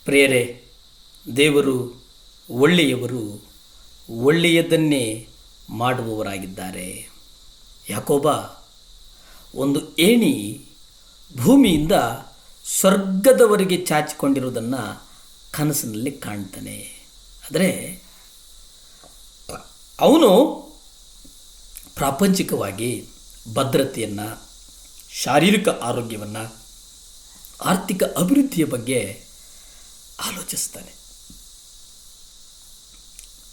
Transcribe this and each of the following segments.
ಪ್ರಿಯರೇ, ದೇವರು ಒಳ್ಳೆಯವರು, ಒಳ್ಳೆಯದನ್ನೇ ಮಾಡುವವರಾಗಿದ್ದಾರೆ. ಯಾಕೋಬ ಒಂದು ಏಣಿ ಭೂಮಿಯಿಂದ ಸ್ವರ್ಗದವರೆಗೆ ಚಾಚಿಕೊಂಡಿರುವುದನ್ನು ಕನಸಿನಲ್ಲಿ ಕಾಣ್ತಾನೆ. ಆದರೆ ಅವನು ಪ್ರಾಪಂಚಿಕವಾಗಿ ಭದ್ರತೆಯನ್ನು, ಶಾರೀರಿಕ ಆರೋಗ್ಯವನ್ನು, ಆರ್ಥಿಕ ಅಭಿವೃದ್ಧಿಯ ಬಗ್ಗೆ ಆಲೋಚಿಸ್ತಾನೆ.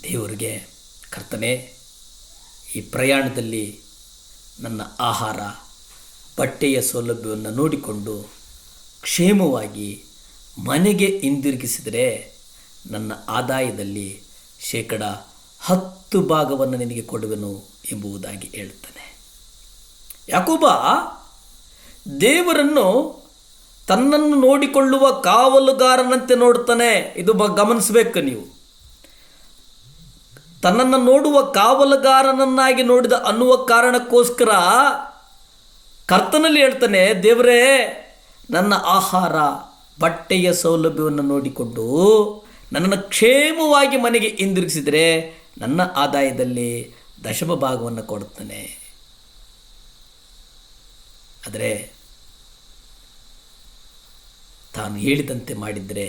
ದೇವರಿಗೆ, ಕರ್ತನೇ, ಈ ಪ್ರಯಾಣದಲ್ಲಿ ನನ್ನ ಆಹಾರ, ಬಟ್ಟೆಯ ಸೌಲಭ್ಯವನ್ನು ನೋಡಿಕೊಂಡು ಕ್ಷೇಮವಾಗಿ ಮನೆಗೆ ಹಿಂದಿರುಗಿಸಿದರೆ ನನ್ನ ಆದಾಯದಲ್ಲಿ 10% ನಿನಗೆ ಕೊಡುವೆನು ಎಂಬುದಾಗಿ ಹೇಳುತ್ತಾನೆ. ಯಾಕೋಬ ದೇವರನ್ನು ತನ್ನನ್ನು ನೋಡಿಕೊಳ್ಳುವ ಕಾವಲುಗಾರನಂತೆ ನೋಡ್ತಾನೆ. ಇದು ಗಮನಿಸಬೇಕು ನೀವು. ತನ್ನನ್ನು ನೋಡುವ ಕಾವಲುಗಾರನನ್ನಾಗಿ ನೋಡಿದ ಅನ್ನುವ ಕಾರಣಕ್ಕೋಸ್ಕರ ಕರ್ತನಲ್ಲಿ ಹೇಳ್ತಾನೆ, ದೇವರೇ, ನನ್ನ ಆಹಾರ, ಬಟ್ಟೆಯ ಸೌಲಭ್ಯವನ್ನು ನೋಡಿಕೊಂಡು ನನ್ನನ್ನು ಕ್ಷೇಮವಾಗಿ ಮನೆಗೆ ಹಿಂದಿರುಗಿಸಿದರೆ ನನ್ನ ಆದಾಯದಲ್ಲಿ 10% ಕೊಡುತ್ತಾನೆ. ಆದರೆ ತಾನು ಹೇಳಿದಂತೆ ಮಾಡಿದರೆ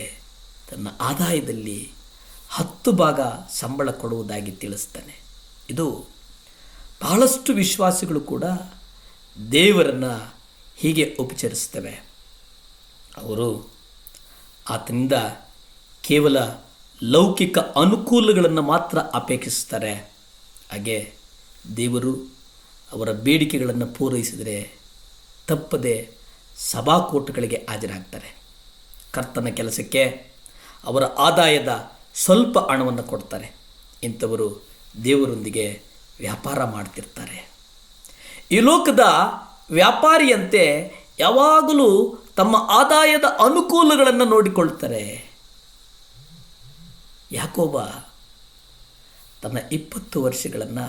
ತನ್ನ ಆದಾಯದಲ್ಲಿ 10% ಸಂಬಳ ಕೊಡುವುದಾಗಿ ತಿಳಿಸ್ತಾನೆ. ಇದು ಬಹಳಷ್ಟು ವಿಶ್ವಾಸಿಗಳು ಕೂಡ ದೇವರನ್ನು ಹೀಗೆ ಉಪಚರಿಸ್ತವೆ. ಅವರು ಆತನಿಂದ ಕೇವಲ ಲೌಕಿಕ ಅನುಕೂಲಗಳನ್ನು ಮಾತ್ರ ಅಪೇಕ್ಷಿಸ್ತಾರೆ. ಹಾಗೆ ದೇವರು ಅವರ ಬೇಡಿಕೆಗಳನ್ನು ಪೂರೈಸಿದರೆ ತಪ್ಪದೆ ಸಭಾಕೋಟಗಳಿಗೆ ಹಾಜರಾಗ್ತಾರೆ. ಕರ್ತನ ಕೆಲಸಕ್ಕೆ ಅವರ ಆದಾಯದ ಸ್ವಲ್ಪ ಹಣವನ್ನು ಕೊಡ್ತಾರೆ. ಇಂಥವರು ದೇವರೊಂದಿಗೆ ವ್ಯಾಪಾರ ಮಾಡ್ತಿರ್ತಾರೆ. ಈ ಲೋಕದ ವ್ಯಾಪಾರಿಯಂತೆ ಯಾವಾಗಲೂ ತಮ್ಮ ಆದಾಯದ ಅನುಕೂಲಗಳನ್ನು ನೋಡಿಕೊಳ್ತಾರೆ. ಯಾಕೋಬ ತನ್ನ 20 ವರ್ಷಗಳನ್ನು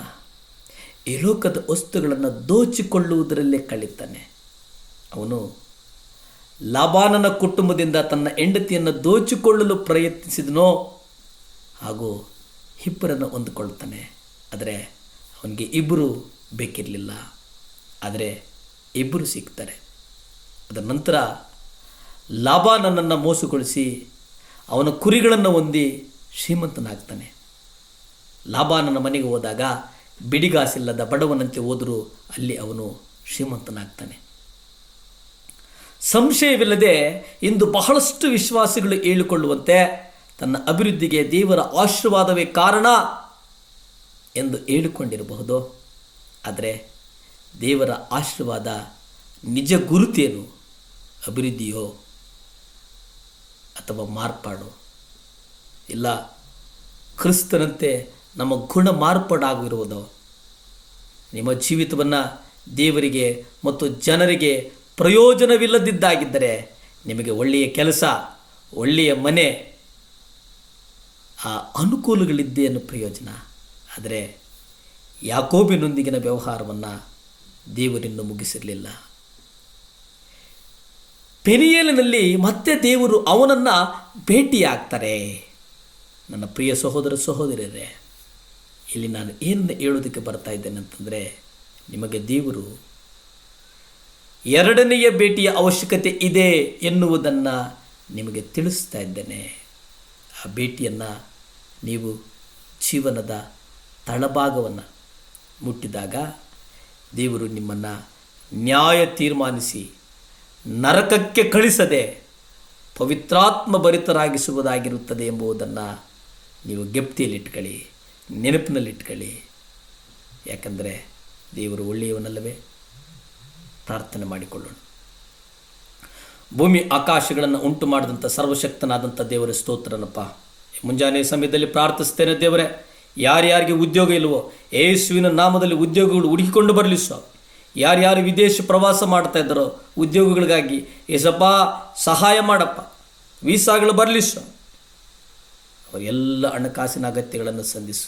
ಈ ಲೋಕದ ವಸ್ತುಗಳನ್ನು ದೋಚಿಕೊಳ್ಳುವುದರಲ್ಲೇ ಕಳೀತಾನೆ. ಅವನು ಲಾಬಾನನ ಕುಟುಂಬದಿಂದ ತನ್ನ ಹೆಂಡತಿಯನ್ನು ದೋಚಿಕೊಳ್ಳಲು ಪ್ರಯತ್ನಿಸಿದನೋ ಹಾಗೂ ಇಬ್ಬರನ್ನು ಹೊಂದಿಕೊಳ್ತಾನೆ. ಆದರೆ ಅವನಿಗೆ 2 ಬೇಕಿರಲಿಲ್ಲ. ಆದರೆ 2 ಸಿಗ್ತಾರೆ. ಅದರ ನಂತರ ಲಾಬಾನನನ್ನು ಮೋಸಗೊಳಿಸಿ ಅವನ ಕುರಿಗಳನ್ನು ಹೊಂದಿ ಶ್ರೀಮಂತನಾಗ್ತಾನೆ. ಲಾಬಾನನ ಮನೆಗೆ ಹೋದಾಗ ಬಿಡಿಗಾಸಿಲ್ಲದ ಬಡವನಂತೆ ಹೋದರೂ ಅಲ್ಲಿ ಅವನು ಶ್ರೀಮಂತನಾಗ್ತಾನೆ. ಸಂಶಯವಿಲ್ಲದೆ ಇಂದು ಬಹಳಷ್ಟು ವಿಶ್ವಾಸಿಗಳು ಹೇಳಿಕೊಳ್ಳುವಂತೆ ತನ್ನ ಅಭಿವೃದ್ಧಿಗೆ ದೇವರ ಆಶೀರ್ವಾದವೇ ಕಾರಣ ಎಂದು ಹೇಳಿಕೊಂಡಿರಬಹುದು. ಆದರೆ ದೇವರ ಆಶೀರ್ವಾದ ನಿಜ ಗುರುತೇನು? ಅಭಿವೃದ್ಧಿಯೋ ಅಥವಾ ಮಾರ್ಪಾಡು? ಇಲ್ಲ, ಕ್ರಿಸ್ತನಂತೆ ನಮ್ಮ ಗುಣ ಮಾರ್ಪಾಡಾಗಿರುವುದೋ? ನಿಮ್ಮ ಜೀವಿತವನ್ನು ದೇವರಿಗೆ ಮತ್ತು ಜನರಿಗೆ ಪ್ರಯೋಜನವಿಲ್ಲದಿದ್ದಾಗಿದ್ದರೆ ನಿಮಗೆ ಒಳ್ಳೆಯ ಕೆಲಸ, ಒಳ್ಳೆಯ ಮನೆ, ಆ ಅನುಕೂಲಗಳಿದ್ದೇ ಅನ್ನೋ ಪ್ರಯೋಜನ. ಆದರೆ ಯಾಕೋಬಿನೊಂದಿಗಿನ ವ್ಯವಹಾರವನ್ನು ದೇವರಿನ್ನೂ ಮುಗಿಸಿರಲಿಲ್ಲ. ಪೆನಿಯೇಲಿನಲ್ಲಿ ಮತ್ತೆ ದೇವರು ಅವನನ್ನು ಭೇಟಿಯಾಗ್ತಾರೆ. ನನ್ನ ಪ್ರಿಯ ಸಹೋದರ ಸಹೋದರಿಯರೇ, ಇಲ್ಲಿ ನಾನು ಏನನ್ನು ಹೇಳೋದಕ್ಕೆ ಬರ್ತಾ ಇದ್ದೇನೆ ಅಂತಂದರೆ, ನಿಮಗೆ ದೇವರು 2ನೆಯ ಭೇಟಿಯ ಅವಶ್ಯಕತೆ ಇದೆ ಎನ್ನುವುದನ್ನು ನಿಮಗೆ ತಿಳಿಸ್ತಾ ಇದ್ದೇನೆ. ಆ ಭೇಟಿಯನ್ನು ನೀವು ಜೀವನದ ತಳಭಾಗವನ್ನು ಮುಟ್ಟಿದಾಗ ದೇವರು ನಿಮ್ಮನ್ನು ನ್ಯಾಯ ತೀರ್ಮಾನಿಸಿ ನರಕಕ್ಕೆ ಕಳಿಸದೆ ಪವಿತ್ರಾತ್ಮ ಭರಿತರಾಗಿಸುವುದಾಗಿರುತ್ತದೆ ಎಂಬುದನ್ನು ನೀವು ಗೆಪ್ತಿಯಲ್ಲಿಟ್ಕೊಳ್ಳಿ, ನೆನಪಿನಲ್ಲಿಟ್ಕೊಳ್ಳಿ. ಯಾಕಂದರೆ ದೇವರು ಒಳ್ಳೆಯವನಲ್ಲವೇ? ಪ್ರಾರ್ಥನೆ ಮಾಡಿಕೊಳ್ಳೋಣ. ಭೂಮಿ ಆಕಾಶಗಳನ್ನು ಉಂಟು ಮಾಡಿದಂಥ ಸರ್ವಶಕ್ತನಾದಂಥ ದೇವರ ಸ್ತೋತ್ರನಪ್ಪ. ಮುಂಜಾನೆ ಸಮಯದಲ್ಲಿ ಪ್ರಾರ್ಥಿಸ್ತೇನೆ ದೇವರೇ, ಯಾರ್ಯಾರಿಗೆ ಉದ್ಯೋಗ ಇಲ್ಲವೋ ಯೇಸುವಿನ ನಾಮದಲ್ಲಿ ಉದ್ಯೋಗಗಳು ಹುಡುಕಿಕೊಂಡು ಬರಲಿ ಸ್ವಾಮಿ. ಯಾರ್ಯಾರು ವಿದೇಶ ಪ್ರವಾಸ ಮಾಡ್ತಾ ಇದ್ದಾರೋ ಉದ್ಯೋಗಗಳಿಗಾಗಿ ಏಸಪ್ಪ ಸಹಾಯ ಮಾಡಪ್ಪ. ವೀಸಾಗಳು ಬರಲಿ ಸ್ವಾಮಿ. ಅವರೆಲ್ಲ ಹಣಕಾಸಿನ ಅಗತ್ಯಗಳನ್ನು ಸಂಧಿಸು.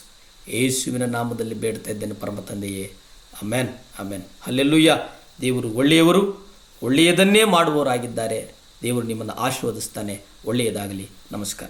ಯೇಸುವಿನ ನಾಮದಲ್ಲಿ ಬೇಡ್ತಾ ಇದ್ದೇನೆ ಪರಮ ತಂದೆಯೇ. Amen, amen, hallelujah. ದೇವರು ಒಳ್ಳೆಯವರು, ಒಳ್ಳೆಯದನ್ನೇ ಮಾಡುವವರಾಗಿದ್ದಾರೆ. ದೇವರು ನಿಮ್ಮನ್ನು ಆಶೀರ್ವದಿಸ್ತಾನೆ. ಒಳ್ಳೆಯದಾಗಲಿ. ನಮಸ್ಕಾರ.